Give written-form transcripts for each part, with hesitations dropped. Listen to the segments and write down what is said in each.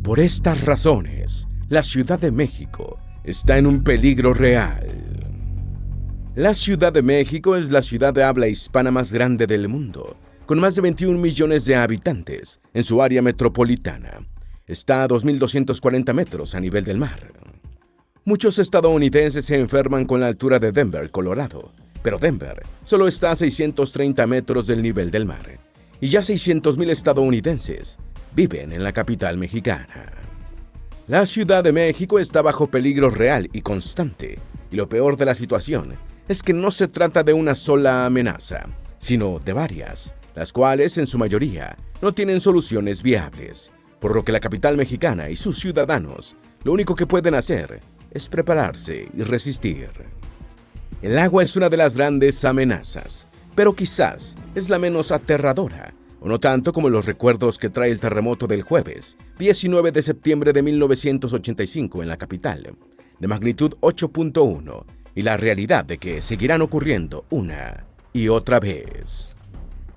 Por estas razones, la Ciudad de México está en un peligro real. La Ciudad de México es la ciudad de habla hispana más grande del mundo, con más de 21 millones de habitantes en su área metropolitana. Está a 2.240 metros a nivel del mar. Muchos estadounidenses se enferman con la altura de Denver, Colorado, pero Denver solo está a 630 metros del nivel del mar, y ya 600,000 estadounidenses viven en la capital mexicana. La Ciudad de México está bajo peligro real y constante, y lo peor de la situación es que no se trata de una sola amenaza, sino de varias, las cuales en su mayoría no tienen soluciones viables, por lo que la capital mexicana y sus ciudadanos lo único que pueden hacer es prepararse y resistir. El agua es una de las grandes amenazas, pero quizás es la menos aterradora, o no tanto como los recuerdos que trae el terremoto del jueves, 19 de septiembre de 1985 en la capital, de magnitud 8.1, y la realidad de que seguirán ocurriendo una y otra vez.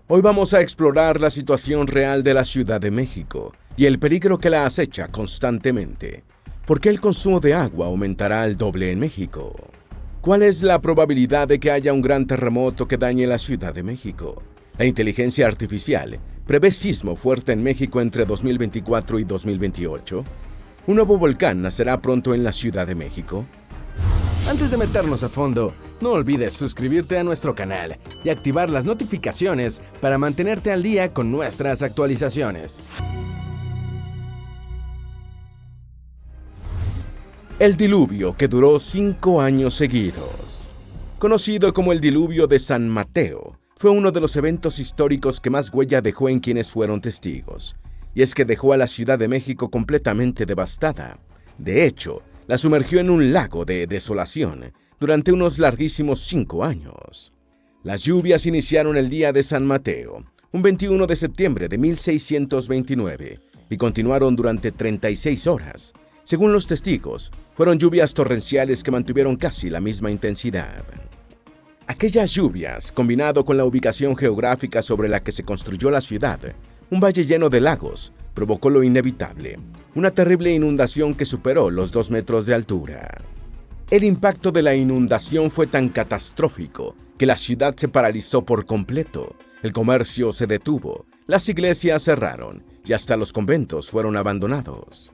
Hoy vamos a explorar la situación real de la Ciudad de México y el peligro que la acecha constantemente. ¿Por qué el consumo de agua aumentará al doble en México? ¿Cuál es la probabilidad de que haya un gran terremoto que dañe la Ciudad de México? La inteligencia artificial prevé sismo fuerte en México entre 2024 y 2028. ¿Un nuevo volcán nacerá pronto en la Ciudad de México? Antes de meternos a fondo, no olvides suscribirte a nuestro canal y activar las notificaciones para mantenerte al día con nuestras actualizaciones. El diluvio que duró 5 años seguidos. Conocido como el diluvio de San Mateo, fue uno de los eventos históricos que más huella dejó en quienes fueron testigos, y es que dejó a la Ciudad de México completamente devastada. De hecho, la sumergió en un lago de desolación durante unos larguísimos 5 años. Las lluvias iniciaron el día de San Mateo, un 21 de septiembre de 1629, y continuaron durante 36 horas. Según los testigos, fueron lluvias torrenciales que mantuvieron casi la misma intensidad. Aquellas lluvias, combinado con la ubicación geográfica sobre la que se construyó la ciudad, un valle lleno de lagos, provocó lo inevitable, una terrible inundación que superó los 2 metros de altura. El impacto de la inundación fue tan catastrófico que la ciudad se paralizó por completo, el comercio se detuvo, las iglesias cerraron y hasta los conventos fueron abandonados.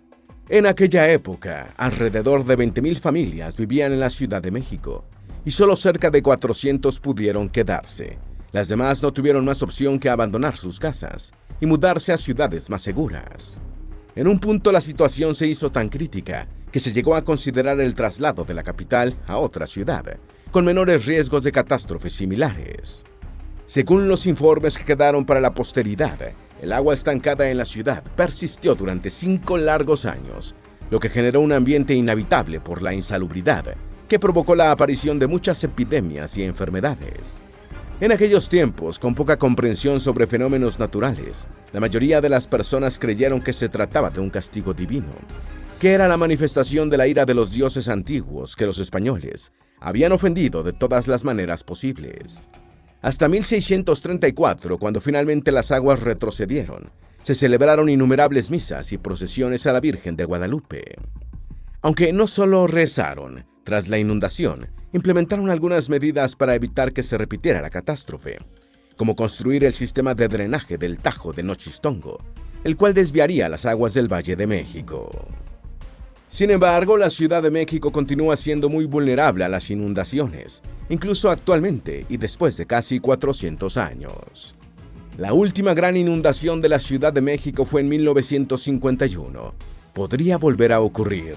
En aquella época, alrededor de 20,000 familias vivían en la Ciudad de México, y solo cerca de 400 pudieron quedarse. Las demás no tuvieron más opción que abandonar sus casas y mudarse a ciudades más seguras. En un punto la situación se hizo tan crítica que se llegó a considerar el traslado de la capital a otra ciudad, con menores riesgos de catástrofes similares. Según los informes que quedaron para la posteridad, el agua estancada en la ciudad persistió durante 5 largos años, lo que generó un ambiente inhabitable por la insalubridad, que provocó la aparición de muchas epidemias y enfermedades. En aquellos tiempos, con poca comprensión sobre fenómenos naturales, la mayoría de las personas creyeron que se trataba de un castigo divino, que era la manifestación de la ira de los dioses antiguos que los españoles habían ofendido de todas las maneras posibles. Hasta 1634, cuando finalmente las aguas retrocedieron, se celebraron innumerables misas y procesiones a la Virgen de Guadalupe. Aunque no solo rezaron, tras la inundación, implementaron algunas medidas para evitar que se repitiera la catástrofe, como construir el sistema de drenaje del Tajo de Nochistongo, el cual desviaría las aguas del Valle de México. Sin embargo, la Ciudad de México continúa siendo muy vulnerable a las inundaciones, incluso actualmente y después de casi 400 años. La última gran inundación de la Ciudad de México fue en 1951. ¿Podría volver a ocurrir?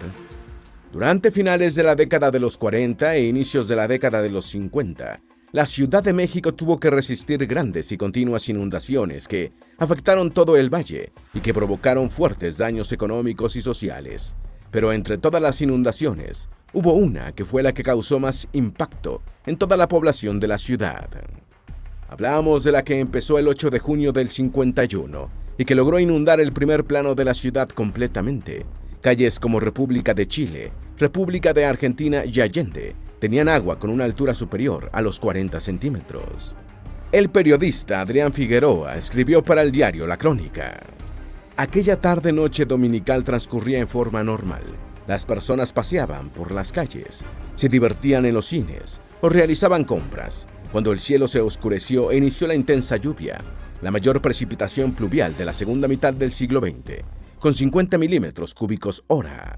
Durante finales de la década de los 40 e inicios de la década de los 50, la Ciudad de México tuvo que resistir grandes y continuas inundaciones que afectaron todo el valle y que provocaron fuertes daños económicos y sociales. Pero entre todas las inundaciones, hubo una que fue la que causó más impacto en toda la población de la ciudad. Hablamos de la que empezó el 8 de junio del 51 y que logró inundar el primer plano de la ciudad completamente. Calles como República de Chile, República de Argentina y Allende tenían agua con una altura superior a los 40 centímetros. El periodista Adrián Figueroa escribió para el diario La Crónica: Aquella tarde-noche dominical transcurría en forma normal. Las personas paseaban por las calles, se divertían en los cines o realizaban compras, cuando el cielo se oscureció e inició la intensa lluvia, la mayor precipitación pluvial de la segunda mitad del siglo XX, con 50 milímetros cúbicos hora.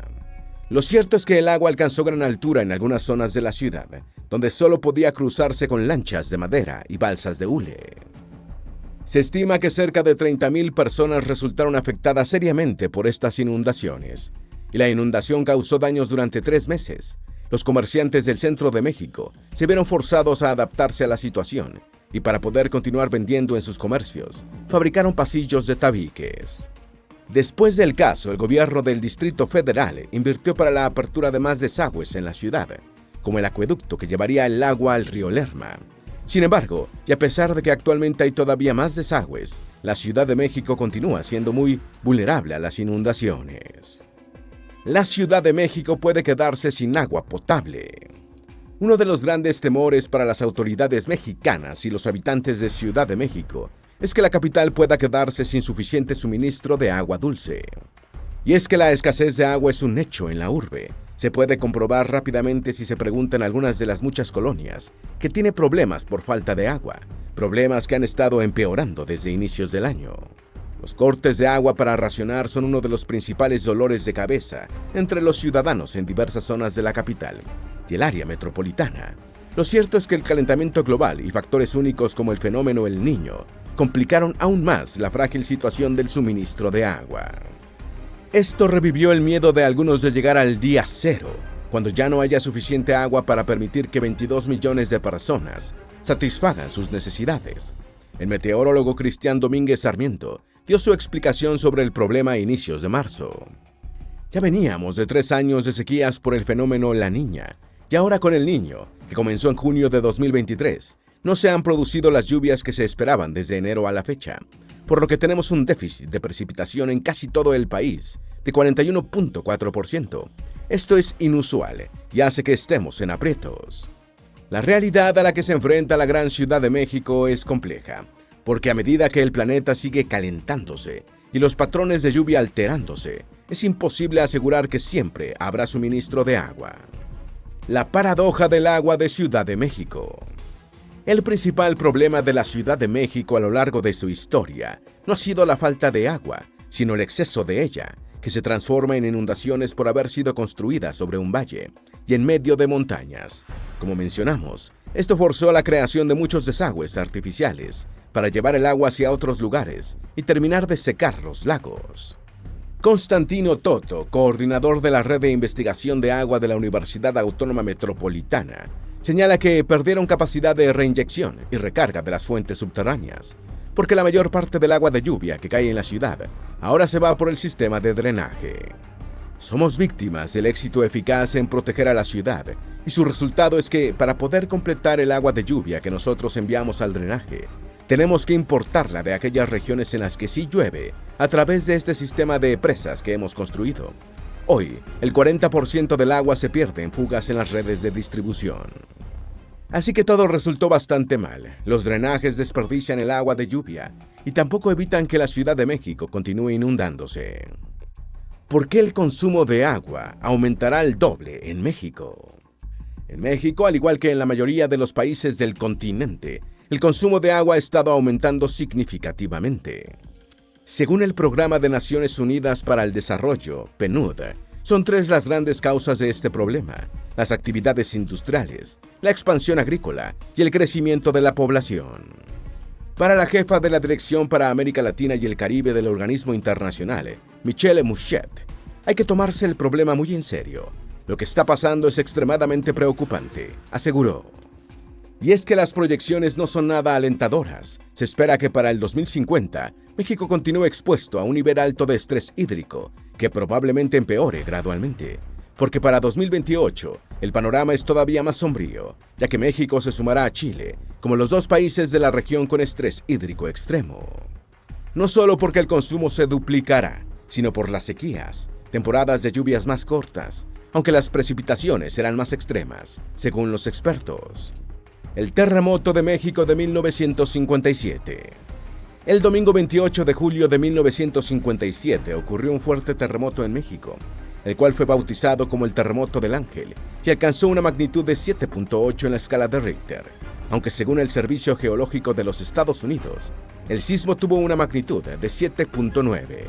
Lo cierto es que el agua alcanzó gran altura en algunas zonas de la ciudad, donde solo podía cruzarse con lanchas de madera y balsas de hule. Se estima que cerca de 30.000 personas resultaron afectadas seriamente por estas inundaciones, y la inundación causó daños durante 3 meses. Los comerciantes del centro de México se vieron forzados a adaptarse a la situación, y para poder continuar vendiendo en sus comercios, fabricaron pasillos de tabiques. Después del caso, el gobierno del Distrito Federal invirtió para la apertura de más desagües en la ciudad, como el acueducto que llevaría el agua al río Lerma. Sin embargo, y a pesar de que actualmente hay todavía más desagües, la Ciudad de México continúa siendo muy vulnerable a las inundaciones. La Ciudad de México puede quedarse sin agua potable. Uno de los grandes temores para las autoridades mexicanas y los habitantes de Ciudad de México es que la capital pueda quedarse sin suficiente suministro de agua dulce. Y es que la escasez de agua es un hecho en la urbe. Se puede comprobar rápidamente si se preguntan algunas de las muchas colonias que tienen problemas por falta de agua, problemas que han estado empeorando desde inicios del año. Los cortes de agua para racionar son uno de los principales dolores de cabeza entre los ciudadanos en diversas zonas de la capital y el área metropolitana. Lo cierto es que el calentamiento global y factores únicos como el fenómeno El Niño complicaron aún más la frágil situación del suministro de agua. Esto revivió el miedo de algunos de llegar al día cero, cuando ya no haya suficiente agua para permitir que 22 millones de personas satisfagan sus necesidades. El meteorólogo Cristian Domínguez Sarmiento dio su explicación sobre el problema a inicios de marzo. Ya veníamos de 3 años de sequías por el fenómeno La Niña, y ahora con El Niño, que comenzó en junio de 2023, no se han producido las lluvias que se esperaban desde enero a la fecha, por lo que tenemos un déficit de precipitación en casi todo el país de 41.4%. Esto es inusual y hace que estemos en aprietos. La realidad a la que se enfrenta la gran Ciudad de México es compleja, porque a medida que el planeta sigue calentándose y los patrones de lluvia alterándose, es imposible asegurar que siempre habrá suministro de agua. La paradoja del agua de Ciudad de México. El principal problema de la Ciudad de México a lo largo de su historia no ha sido la falta de agua, sino el exceso de ella, que se transforma en inundaciones por haber sido construida sobre un valle y en medio de montañas. Como mencionamos, esto forzó la creación de muchos desagües artificiales para llevar el agua hacia otros lugares y terminar de secar los lagos. Constantino Toto, coordinador de la Red de Investigación de Agua de la Universidad Autónoma Metropolitana, señala que perdieron capacidad de reinyección y recarga de las fuentes subterráneas, porque la mayor parte del agua de lluvia que cae en la ciudad ahora se va por el sistema de drenaje. Somos víctimas del éxito eficaz en proteger a la ciudad, y su resultado es que, para poder completar el agua de lluvia que nosotros enviamos al drenaje, tenemos que importarla de aquellas regiones en las que sí llueve a través de este sistema de presas que hemos construido. Hoy, el 40% del agua se pierde en fugas en las redes de distribución. Así que todo resultó bastante mal. Los drenajes desperdician el agua de lluvia y tampoco evitan que la Ciudad de México continúe inundándose. ¿Por qué el consumo de agua aumentará al doble en México? En México, al igual que en la mayoría de los países del continente, el consumo de agua ha estado aumentando significativamente. Según el Programa de Naciones Unidas para el Desarrollo, PNUD, son 3 las grandes causas de este problema: las actividades industriales, la expansión agrícola y el crecimiento de la población. Para la jefa de la Dirección para América Latina y el Caribe del organismo internacional, Michelle Mouchet, hay que tomarse el problema muy en serio. Lo que está pasando es extremadamente preocupante, aseguró. Y es que las proyecciones no son nada alentadoras. Se espera que para el 2050, México continúe expuesto a un nivel alto de estrés hídrico, que probablemente empeore gradualmente. Porque para 2028, el panorama es todavía más sombrío, ya que México se sumará a Chile, como los 2 países de la región con estrés hídrico extremo. No solo porque el consumo se duplicará, sino por las sequías, temporadas de lluvias más cortas, aunque las precipitaciones serán más extremas, según los expertos. El terremoto de México de 1957. El domingo 28 de julio de 1957 ocurrió un fuerte terremoto en México, el cual fue bautizado como el Terremoto del Ángel y alcanzó una magnitud de 7.8 en la escala de Richter, aunque según el Servicio Geológico de los Estados Unidos, el sismo tuvo una magnitud de 7.9.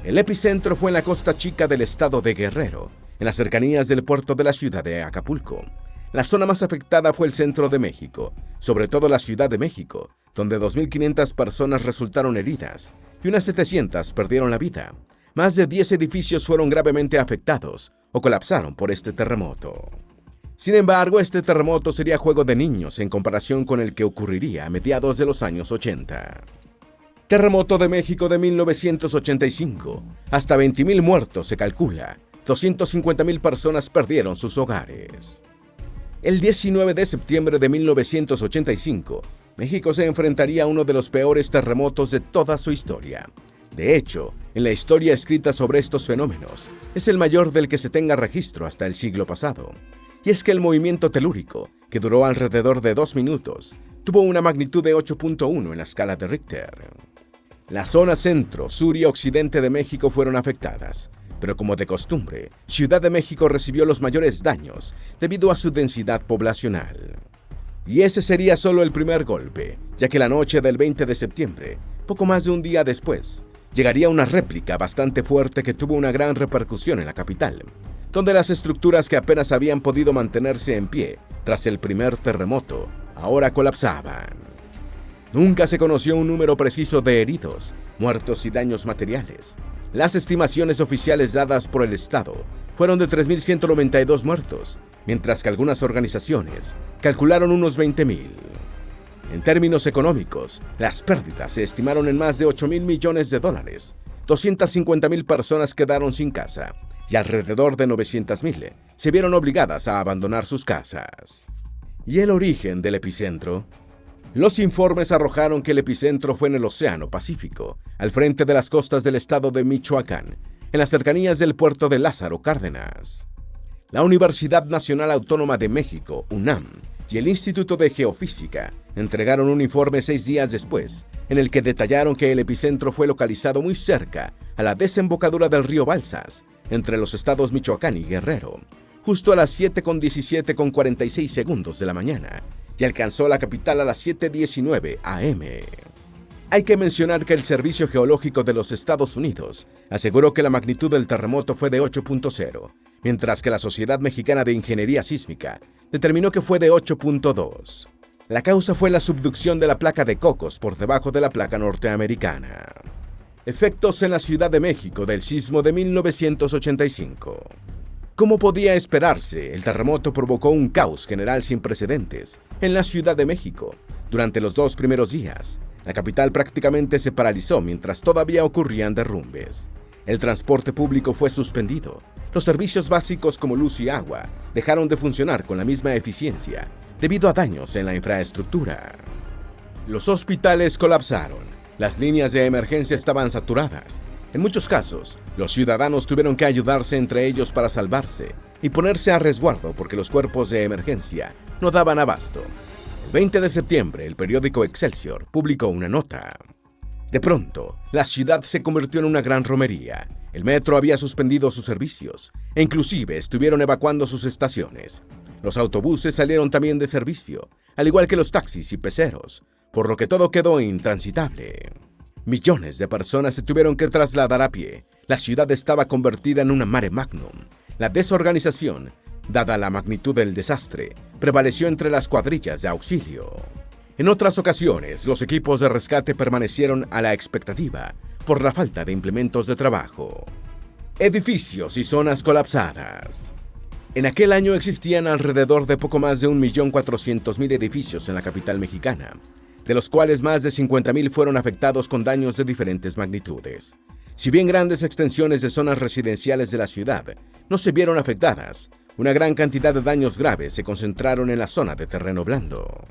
El epicentro fue en la costa chica del estado de Guerrero, en las cercanías del puerto de la ciudad de Acapulco. La zona más afectada fue el centro de México, sobre todo la Ciudad de México, donde 2.500 personas resultaron heridas y unas 700 perdieron la vida. Más de 10 edificios fueron gravemente afectados o colapsaron por este terremoto. Sin embargo, este terremoto sería juego de niños en comparación con el que ocurriría a mediados de los años 80. Terremoto de México de 1985. Hasta 20.000 muertos se calcula. 250.000 personas perdieron sus hogares. El 19 de septiembre de 1985, México se enfrentaría a uno de los peores terremotos de toda su historia. De hecho, en la historia escrita sobre estos fenómenos, es el mayor del que se tenga registro hasta el siglo pasado. Y es que el movimiento telúrico, que duró alrededor de 2 minutos, tuvo una magnitud de 8.1 en la escala de Richter. La zona centro, sur y occidente de México fueron afectadas, pero como de costumbre, Ciudad de México recibió los mayores daños debido a su densidad poblacional. Y ese sería solo el primer golpe, ya que la noche del 20 de septiembre, poco más de un día después, llegaría una réplica bastante fuerte que tuvo una gran repercusión en la capital, donde las estructuras que apenas habían podido mantenerse en pie tras el primer terremoto, ahora colapsaban. Nunca se conoció un número preciso de heridos, muertos y daños materiales. Las estimaciones oficiales dadas por el Estado fueron de 3.192 muertos, mientras que algunas organizaciones calcularon unos 20.000. En términos económicos, las pérdidas se estimaron en más de 8.000 millones de dólares. 250.000 personas quedaron sin casa y alrededor de 900.000 se vieron obligadas a abandonar sus casas. ¿Y el origen del epicentro? Los informes arrojaron que el epicentro fue en el Océano Pacífico, al frente de las costas del estado de Michoacán, en las cercanías del puerto de Lázaro Cárdenas. La Universidad Nacional Autónoma de México, UNAM, y el Instituto de Geofísica entregaron un informe 6 días después, en el que detallaron que el epicentro fue localizado muy cerca a la desembocadura del río Balsas, entre los estados Michoacán y Guerrero, justo a las 7:17:46 segundos de la mañana, y alcanzó la capital a las 7:19 am. Hay que mencionar que el Servicio Geológico de los Estados Unidos aseguró que la magnitud del terremoto fue de 8.0, mientras que la Sociedad Mexicana de Ingeniería Sísmica determinó que fue de 8.2. La causa fue la subducción de la placa de Cocos por debajo de la placa norteamericana. Efectos en la Ciudad de México del sismo de 1985. Como podía esperarse, el terremoto provocó un caos general sin precedentes en la Ciudad de México. Durante los 2 primeros días, la capital prácticamente se paralizó mientras todavía ocurrían derrumbes. El transporte público fue suspendido. Los servicios básicos como luz y agua dejaron de funcionar con la misma eficiencia debido a daños en la infraestructura. Los hospitales colapsaron. Las líneas de emergencia estaban saturadas. En muchos casos, los ciudadanos tuvieron que ayudarse entre ellos para salvarse y ponerse a resguardo porque los cuerpos de emergencia no daban abasto. El 20 de septiembre, el periódico Excelsior publicó una nota. De pronto, la ciudad se convirtió en una gran romería. El metro había suspendido sus servicios e inclusive estuvieron evacuando sus estaciones. Los autobuses salieron también de servicio, al igual que los taxis y peceros, por lo que todo quedó intransitable. Millones de personas se tuvieron que trasladar a pie. La ciudad estaba convertida en una mare magnum. La desorganización, dada la magnitud del desastre, prevaleció entre las cuadrillas de auxilio. En otras ocasiones, los equipos de rescate permanecieron a la expectativa por la falta de implementos de trabajo. Edificios y zonas colapsadas. En aquel año existían alrededor de poco más de 1.400.000 edificios en la capital mexicana, de los cuales más de 50.000 fueron afectados con daños de diferentes magnitudes. Si bien grandes extensiones de zonas residenciales de la ciudad no se vieron afectadas, una gran cantidad de daños graves se concentraron en la zona de terreno blando.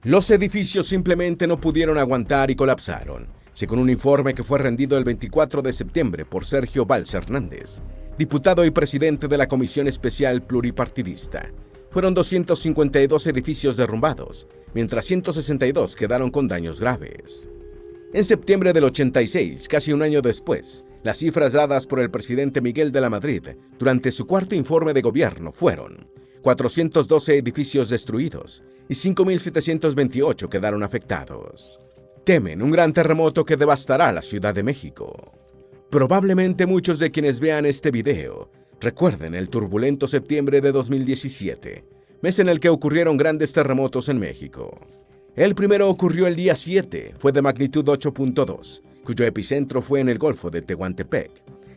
Los edificios simplemente no pudieron aguantar y colapsaron, según un informe que fue rendido el 24 de septiembre por Sergio Valls Hernández, diputado y presidente de la Comisión Especial Pluripartidista. Fueron 252 edificios derrumbados, mientras 162 quedaron con daños graves. En septiembre del 86, casi un año después, las cifras dadas por el presidente Miguel de la Madrid durante su cuarto informe de gobierno fueron 412 edificios destruidos y 5.728 quedaron afectados. Temen un gran terremoto que devastará la Ciudad de México. Probablemente muchos de quienes vean este video recuerden el turbulento septiembre de 2017, mes en el que ocurrieron grandes terremotos en México. El primero ocurrió el día 7, fue de magnitud 8.2, cuyo epicentro fue en el Golfo de Tehuantepec,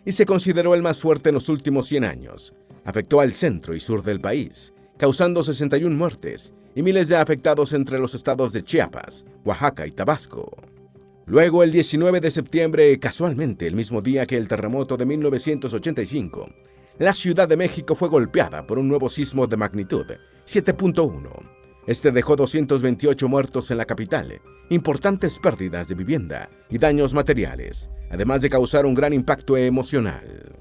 y se consideró el más fuerte en los últimos 100 años. Afectó al centro y sur del país, causando 61 muertes y miles de afectados entre los estados de Chiapas, Oaxaca y Tabasco. Luego, el 19 de septiembre, casualmente el mismo día que el terremoto de 1985, la Ciudad de México fue golpeada por un nuevo sismo de magnitud 7.1. Este dejó 228 muertos en la capital, importantes pérdidas de vivienda y daños materiales, además de causar un gran impacto emocional.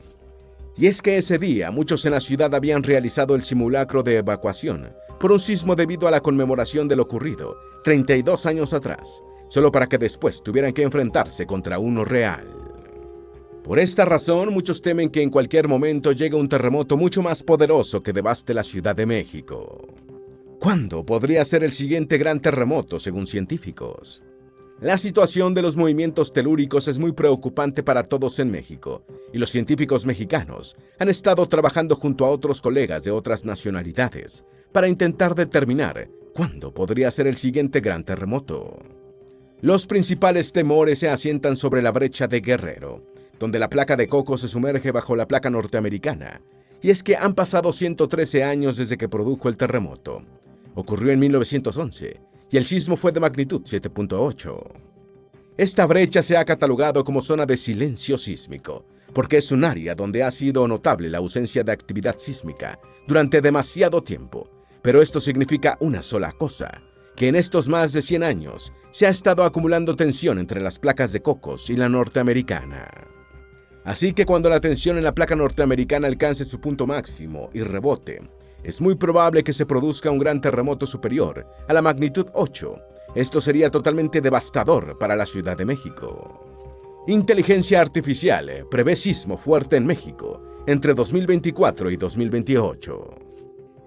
Y es que ese día muchos en la ciudad habían realizado el simulacro de evacuación por un sismo debido a la conmemoración de lo ocurrido 32 años atrás, solo para que después tuvieran que enfrentarse contra uno real. Por esta razón, muchos temen que en cualquier momento llegue un terremoto mucho más poderoso que devaste la Ciudad de México. ¿Cuándo podría ser el siguiente gran terremoto, según científicos? La situación de los movimientos telúricos es muy preocupante para todos en México, y los científicos mexicanos han estado trabajando junto a otros colegas de otras nacionalidades para intentar determinar cuándo podría ser el siguiente gran terremoto. Los principales temores se asientan sobre la brecha de Guerrero, donde la placa de Coco se sumerge bajo la placa norteamericana, y es que han pasado 113 años desde que produjo el terremoto. Ocurrió en 1911 y el sismo fue de magnitud 7.8. Esta brecha se ha catalogado como zona de silencio sísmico, porque es un área donde ha sido notable la ausencia de actividad sísmica durante demasiado tiempo. Pero esto significa una sola cosa, que en estos más de 100 años se ha estado acumulando tensión entre las placas de Cocos y la norteamericana. Así que cuando la tensión en la placa norteamericana alcance su punto máximo y rebote, es muy probable que se produzca un gran terremoto superior a la magnitud 8. Esto sería totalmente devastador para la Ciudad de México. Inteligencia Artificial prevé sismo fuerte en México entre 2024 y 2028.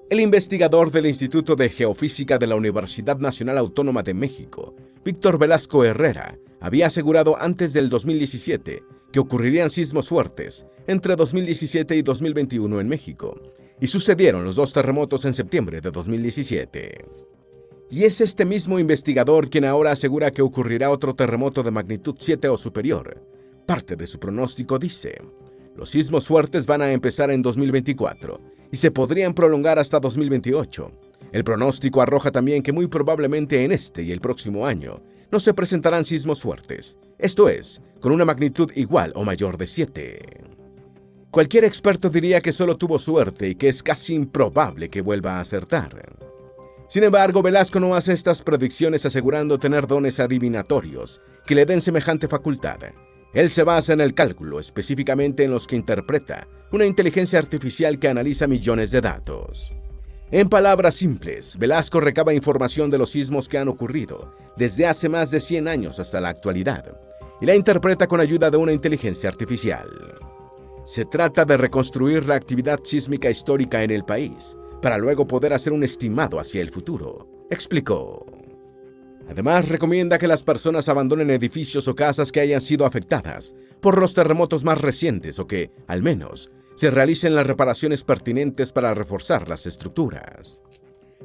El investigador del Instituto de Geofísica de la Universidad Nacional Autónoma de México, Víctor Velasco Herrera, había asegurado antes del 2017 que ocurrirían sismos fuertes entre 2017 y 2021 en México, y sucedieron los dos terremotos en septiembre de 2017. Y es este mismo investigador quien ahora asegura que ocurrirá otro terremoto de magnitud 7 o superior. Parte de su pronóstico dice: los sismos fuertes van a empezar en 2024 y se podrían prolongar hasta 2028. El pronóstico arroja también que muy probablemente en este y el próximo año no se presentarán sismos fuertes, esto es, con una magnitud igual o mayor de 7. Cualquier experto diría que solo tuvo suerte y que es casi improbable que vuelva a acertar. Sin embargo, Velasco no hace estas predicciones asegurando tener dones adivinatorios que le den semejante facultad. Él se basa en el cálculo, específicamente en los que interpreta una inteligencia artificial que analiza millones de datos. En palabras simples, Velasco recaba información de los sismos que han ocurrido desde hace más de 100 años hasta la actualidad y la interpreta con ayuda de una inteligencia artificial. Se trata de reconstruir la actividad sísmica histórica en el país para luego poder hacer un estimado hacia el futuro, explicó. Además, recomienda que las personas abandonen edificios o casas que hayan sido afectadas por los terremotos más recientes o que, al menos, se realicen las reparaciones pertinentes para reforzar las estructuras.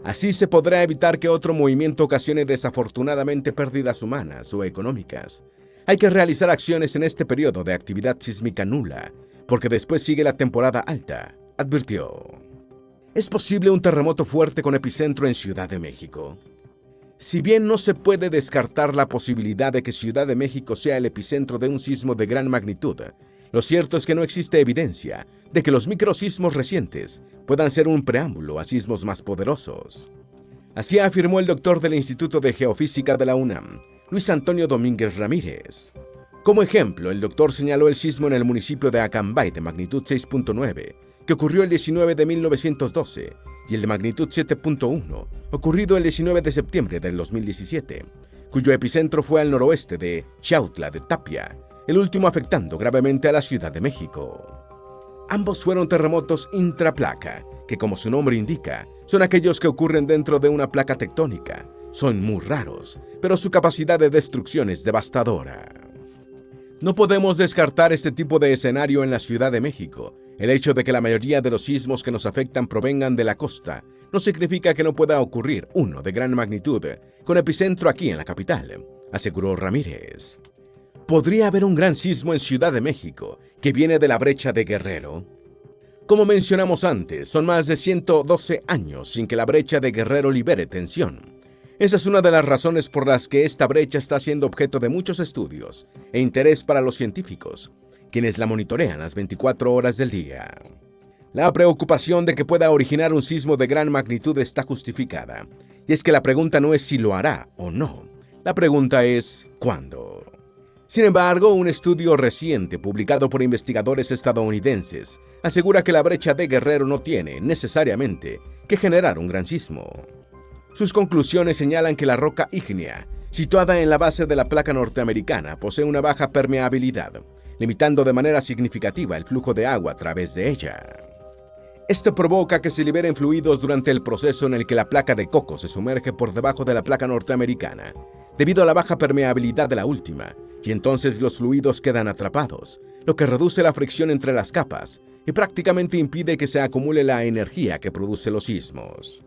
Así se podrá evitar que otro movimiento ocasione desafortunadamente pérdidas humanas o económicas. Hay que realizar acciones en este periodo de actividad sísmica nula, porque después sigue la temporada alta, advirtió. ¿Es posible un terremoto fuerte con epicentro en Ciudad de México? Si bien no se puede descartar la posibilidad de que Ciudad de México sea el epicentro de un sismo de gran magnitud, lo cierto es que no existe evidencia de que los microsismos recientes puedan ser un preámbulo a sismos más poderosos. Así afirmó el doctor del Instituto de Geofísica de la UNAM, Luis Antonio Domínguez Ramírez. Como ejemplo, el doctor señaló el sismo en el municipio de Acambay de magnitud 6.9, que ocurrió el 19 de 1912, y el de magnitud 7.1, ocurrido el 19 de septiembre del 2017, cuyo epicentro fue al noroeste de Chautla de Tapia, el último afectando gravemente a la Ciudad de México. Ambos fueron terremotos intraplaca, que como su nombre indica, son aquellos que ocurren dentro de una placa tectónica. Son muy raros, pero su capacidad de destrucción es devastadora. No podemos descartar este tipo de escenario en la Ciudad de México. El hecho de que la mayoría de los sismos que nos afectan provengan de la costa no significa que no pueda ocurrir uno de gran magnitud, con epicentro aquí en la capital, aseguró Ramírez. ¿Podría haber un gran sismo en Ciudad de México que viene de la brecha de Guerrero? Como mencionamos antes, son más de 112 años sin que la brecha de Guerrero libere tensión. Esa es una de las razones por las que esta brecha está siendo objeto de muchos estudios e interés para los científicos, quienes la monitorean las 24 horas del día. La preocupación de que pueda originar un sismo de gran magnitud está justificada, y es que la pregunta no es si lo hará o no, la pregunta es ¿cuándo? Sin embargo, un estudio reciente publicado por investigadores estadounidenses asegura que la brecha de Guerrero no tiene, necesariamente, que generar un gran sismo. Sus conclusiones señalan que la roca ígnea, situada en la base de la placa norteamericana, posee una baja permeabilidad, limitando de manera significativa el flujo de agua a través de ella. Esto provoca que se liberen fluidos durante el proceso en el que la placa de coco se sumerge por debajo de la placa norteamericana, debido a la baja permeabilidad de la última, y entonces los fluidos quedan atrapados, lo que reduce la fricción entre las capas y prácticamente impide que se acumule la energía que produce los sismos.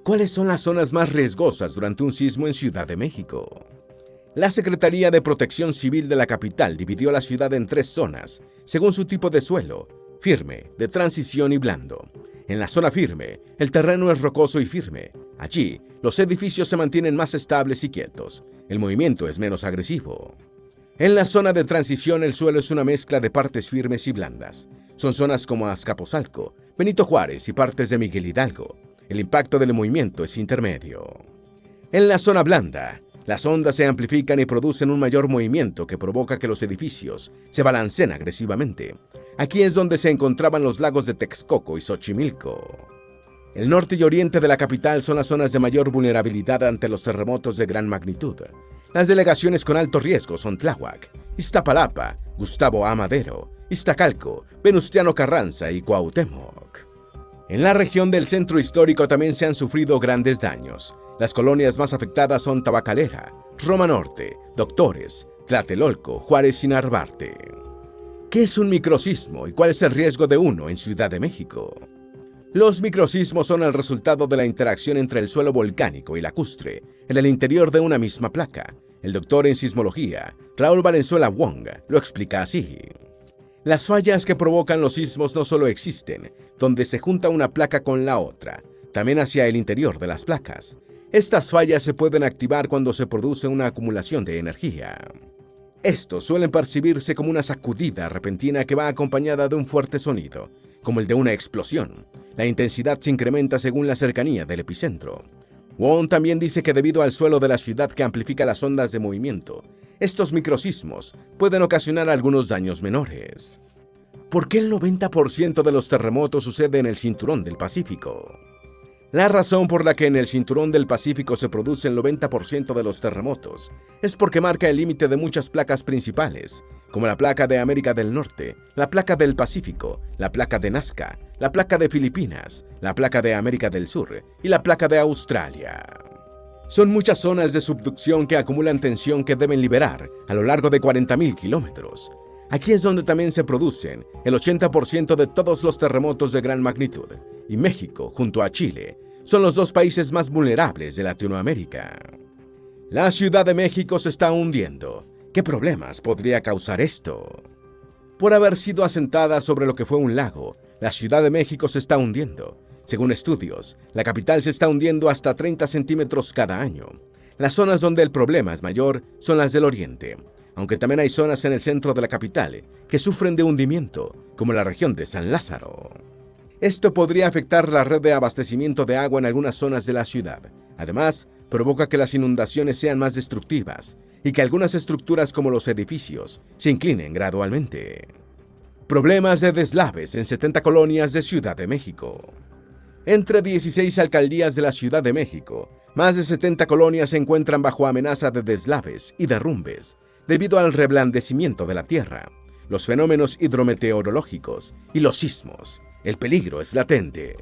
¿Cuáles son las zonas más riesgosas durante un sismo en Ciudad de México? La Secretaría de Protección Civil de la capital dividió la ciudad en 3 zonas, según su tipo de suelo: firme, de transición y blando. En la zona firme, el terreno es rocoso y firme. Allí, los edificios se mantienen más estables y quietos. El movimiento es menos agresivo. En la zona de transición, el suelo es una mezcla de partes firmes y blandas. Son zonas como Azcapotzalco, Benito Juárez y partes de Miguel Hidalgo. El impacto del movimiento es intermedio. En la zona blanda, las ondas se amplifican y producen un mayor movimiento que provoca que los edificios se balanceen agresivamente. Aquí es donde se encontraban los lagos de Texcoco y Xochimilco. El norte y oriente de la capital son las zonas de mayor vulnerabilidad ante los terremotos de gran magnitud. Las delegaciones con alto riesgo son Tláhuac, Iztapalapa, Gustavo A. Madero, Iztacalco, Venustiano Carranza y Cuauhtémoc. En la región del centro histórico también se han sufrido grandes daños. Las colonias más afectadas son Tabacalera, Roma Norte, Doctores, Tlatelolco, Juárez y Narvarte. ¿Qué es un microsismo y cuál es el riesgo de uno en Ciudad de México? Los microsismos son el resultado de la interacción entre el suelo volcánico y lacustre en el interior de una misma placa. El doctor en sismología, Raúl Valenzuela Wong, lo explica así. Las fallas que provocan los sismos no solo existen donde se junta una placa con la otra, también hacia el interior de las placas. Estas fallas se pueden activar cuando se produce una acumulación de energía. Estos suelen percibirse como una sacudida repentina que va acompañada de un fuerte sonido, como el de una explosión. La intensidad se incrementa según la cercanía del epicentro. Wong también dice que debido al suelo de la ciudad que amplifica las ondas de movimiento, estos microsismos pueden ocasionar algunos daños menores. ¿Por qué el 90% de los terremotos sucede en el Cinturón del Pacífico? La razón por la que en el Cinturón del Pacífico se produce el 90% de los terremotos es porque marca el límite de muchas placas principales, como la placa de América del Norte, la placa del Pacífico, la placa de Nazca, la placa de Filipinas, la placa de América del Sur y la placa de Australia. Son muchas zonas de subducción que acumulan tensión que deben liberar a lo largo de 40.000 kilómetros. Aquí es donde también se producen el 80% de todos los terremotos de gran magnitud, y México, junto a Chile, son los 2 países más vulnerables de Latinoamérica. La Ciudad de México se está hundiendo. ¿Qué problemas podría causar esto? Por haber sido asentada sobre lo que fue un lago, la Ciudad de México se está hundiendo. Según estudios, la capital se está hundiendo hasta 30 centímetros cada año. Las zonas donde el problema es mayor son las del oriente, aunque también hay zonas en el centro de la capital que sufren de hundimiento, como la región de San Lázaro. Esto podría afectar la red de abastecimiento de agua en algunas zonas de la ciudad. Además, provoca que las inundaciones sean más destructivas y que algunas estructuras como los edificios se inclinen gradualmente. Problemas de deslaves en 70 colonias de Ciudad de México. Entre 16 alcaldías de la Ciudad de México, Más de 70 colonias se encuentran bajo amenaza de deslaves y derrumbes debido al reblandecimiento de la tierra, los fenómenos hidrometeorológicos y los sismos. El peligro es latente.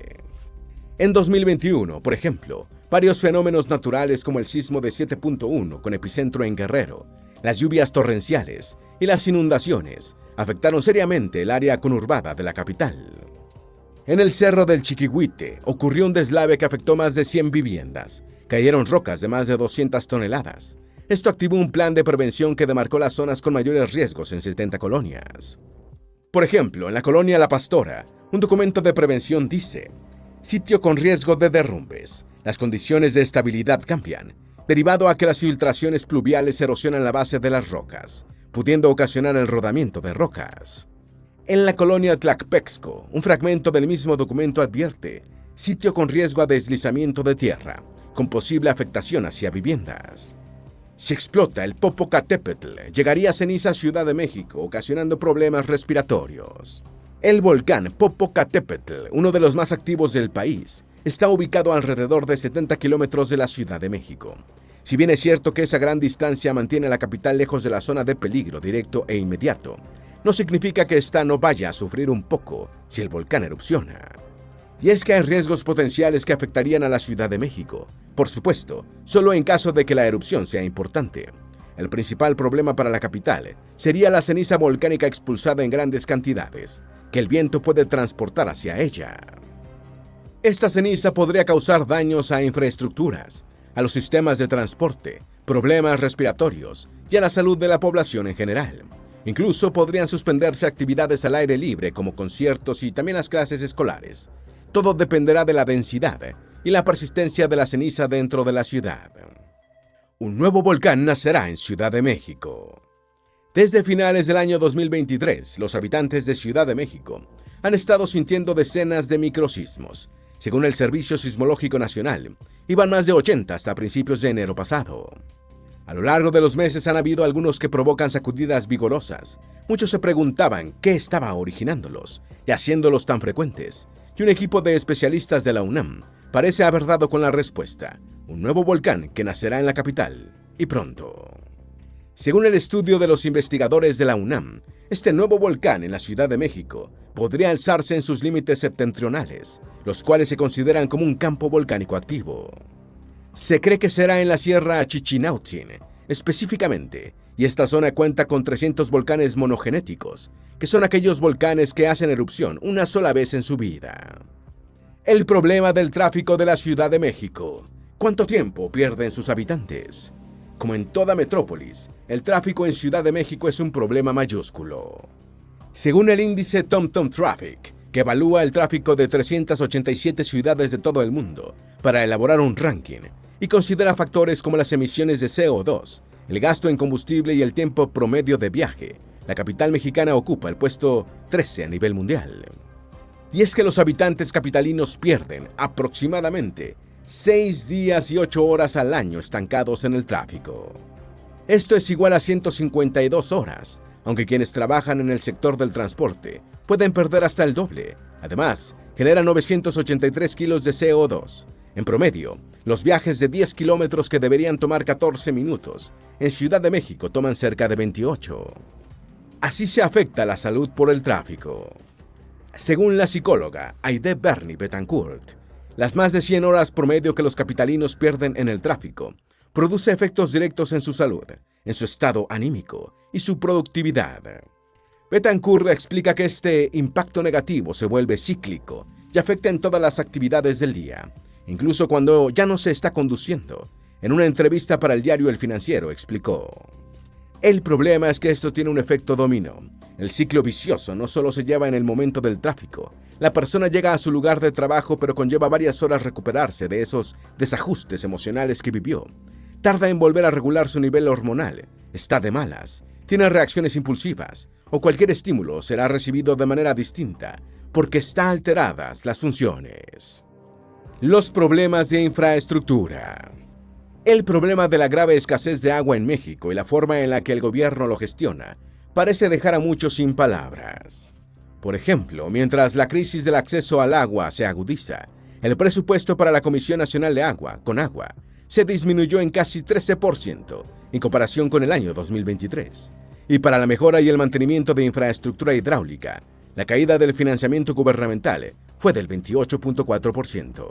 En 2021, por ejemplo, varios fenómenos naturales como el sismo de 7.1 con epicentro en Guerrero, las lluvias torrenciales y las inundaciones afectaron seriamente el área conurbada de la capital. En el Cerro del Chiquihuite ocurrió un deslave que afectó más de 100 viviendas. Cayeron rocas de más de 200 toneladas. Esto activó un plan de prevención que demarcó las zonas con mayores riesgos en 70 colonias. Por ejemplo, en la colonia La Pastora, un documento de prevención dice: sitio con riesgo de derrumbes. Las condiciones de estabilidad cambian, derivado a que las filtraciones pluviales erosionan la base de las rocas, pudiendo ocasionar el rodamiento de rocas. En la colonia Tlacpexco, un fragmento del mismo documento advierte: sitio con riesgo a deslizamiento de tierra, con posible afectación hacia viviendas. Si explota el Popocatépetl, llegaría ceniza a Ciudad de México, ocasionando problemas respiratorios. El volcán Popocatépetl, uno de los más activos del país, está ubicado alrededor de 70 kilómetros de la Ciudad de México. Si bien es cierto que esa gran distancia mantiene a la capital lejos de la zona de peligro directo e inmediato, no significa que ésta no vaya a sufrir un poco si el volcán erupciona. Y es que hay riesgos potenciales que afectarían a la Ciudad de México, por supuesto, solo en caso de que la erupción sea importante. El principal problema para la capital sería la ceniza volcánica expulsada en grandes cantidades, que el viento puede transportar hacia ella. Esta ceniza podría causar daños a infraestructuras, a los sistemas de transporte, problemas respiratorios y a la salud de la población en general. Incluso podrían suspenderse actividades al aire libre como conciertos y también las clases escolares. Todo dependerá de la densidad y la persistencia de la ceniza dentro de la ciudad. Un nuevo volcán nacerá en Ciudad de México. Desde finales del año 2023, los habitantes de Ciudad de México han estado sintiendo decenas de microsismos. Según el Servicio Sismológico Nacional, iban más de 80 hasta principios de enero pasado. A lo largo de los meses han habido algunos que provocan sacudidas vigorosas. Muchos se preguntaban qué estaba originándolos y haciéndolos tan frecuentes. Y un equipo de especialistas de la UNAM parece haber dado con la respuesta: un nuevo volcán que nacerá en la capital, y pronto. Según el estudio de los investigadores de la UNAM, este nuevo volcán en la Ciudad de México podría alzarse en sus límites septentrionales, los cuales se consideran como un campo volcánico activo. Se cree que será en la Sierra Chichinautzin, específicamente, y esta zona cuenta con 300 volcanes monogenéticos, que son aquellos volcanes que hacen erupción una sola vez en su vida. El problema del tráfico de la Ciudad de México. ¿Cuánto tiempo pierden sus habitantes? Como en toda metrópolis, el tráfico en Ciudad de México es un problema mayúsculo. Según el índice TomTom Traffic, que evalúa el tráfico de 387 ciudades de todo el mundo para elaborar un ranking, y considera factores como las emisiones de CO2, el gasto en combustible y el tiempo promedio de viaje, la capital mexicana ocupa el puesto 13 a nivel mundial. Y es que los habitantes capitalinos pierden aproximadamente 6 días y 8 horas al año estancados en el tráfico. Esto es igual a 152 horas, aunque quienes trabajan en el sector del transporte pueden perder hasta el doble. Además, genera 983 kilos de CO2. En promedio, los viajes de 10 kilómetros que deberían tomar 14 minutos, en Ciudad de México toman cerca de 28. Así se afecta la salud por el tráfico. Según la psicóloga Aide Berni Betancourt, las más de 100 horas promedio que los capitalinos pierden en el tráfico produce efectos directos en su salud, en su estado anímico y su productividad. Betancourt explica que este impacto negativo se vuelve cíclico y afecta en todas las actividades del día, incluso cuando ya no se está conduciendo. En una entrevista para el diario El Financiero explicó: el problema es que esto tiene un efecto dominó. El ciclo vicioso no solo se lleva en el momento del tráfico. La persona llega a su lugar de trabajo, pero conlleva varias horas recuperarse de esos desajustes emocionales que vivió. Tarda en volver a regular su nivel hormonal. Está de malas. Tiene reacciones impulsivas. O cualquier estímulo será recibido de manera distinta, porque están alteradas las funciones. Los problemas de infraestructura. El problema de la grave escasez de agua en México y la forma en la que el gobierno lo gestiona parece dejar a muchos sin palabras. Por ejemplo, mientras la crisis del acceso al agua se agudiza, el presupuesto para la Comisión Nacional de Agua, CONAGUA, se disminuyó en casi 13% en comparación con el año 2023. Y para la mejora y el mantenimiento de infraestructura hidráulica, la caída del financiamiento gubernamental fue del 28.4%.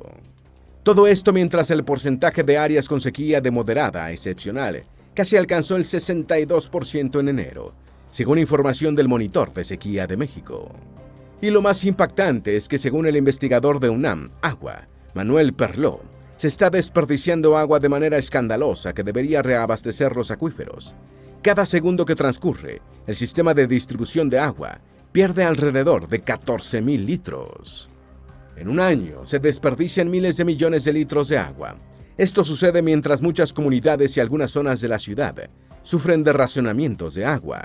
Todo esto mientras el porcentaje de áreas con sequía de moderada a excepcional casi alcanzó el 62% en enero, según información del Monitor de Sequía de México. Y lo más impactante es que según el investigador de UNAM, Agua, Manuel Perló, se está desperdiciando agua de manera escandalosa que debería reabastecer los acuíferos. Cada segundo que transcurre, el sistema de distribución de agua pierde alrededor de 14,000 litros. En un año se desperdician miles de millones de litros de agua. Esto sucede mientras muchas comunidades y algunas zonas de la ciudad sufren de racionamientos de agua.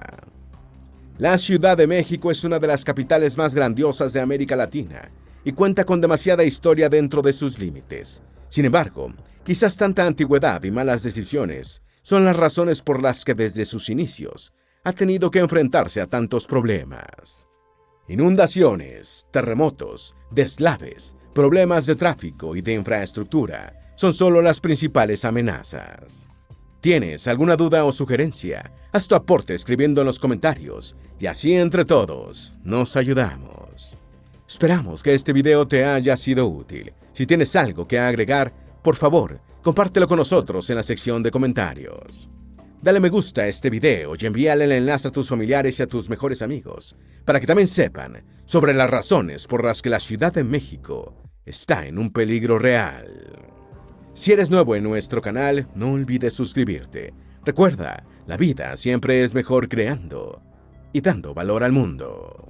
La Ciudad de México es una de las capitales más grandiosas de América Latina y cuenta con demasiada historia dentro de sus límites. Sin embargo, quizás tanta antigüedad y malas decisiones son las razones por las que desde sus inicios ha tenido que enfrentarse a tantos problemas. Inundaciones, terremotos, deslaves, problemas de tráfico y de infraestructura son solo las principales amenazas. ¿Tienes alguna duda o sugerencia? Haz tu aporte escribiendo en los comentarios y así entre todos nos ayudamos. Esperamos que este video te haya sido útil. Si tienes algo que agregar, por favor, compártelo con nosotros en la sección de comentarios. Dale me gusta a este video y envíale el enlace a tus familiares y a tus mejores amigos para que también sepan sobre las razones por las que la Ciudad de México está en un peligro real. Si eres nuevo en nuestro canal, no olvides suscribirte. Recuerda, la vida siempre es mejor creando y dando valor al mundo.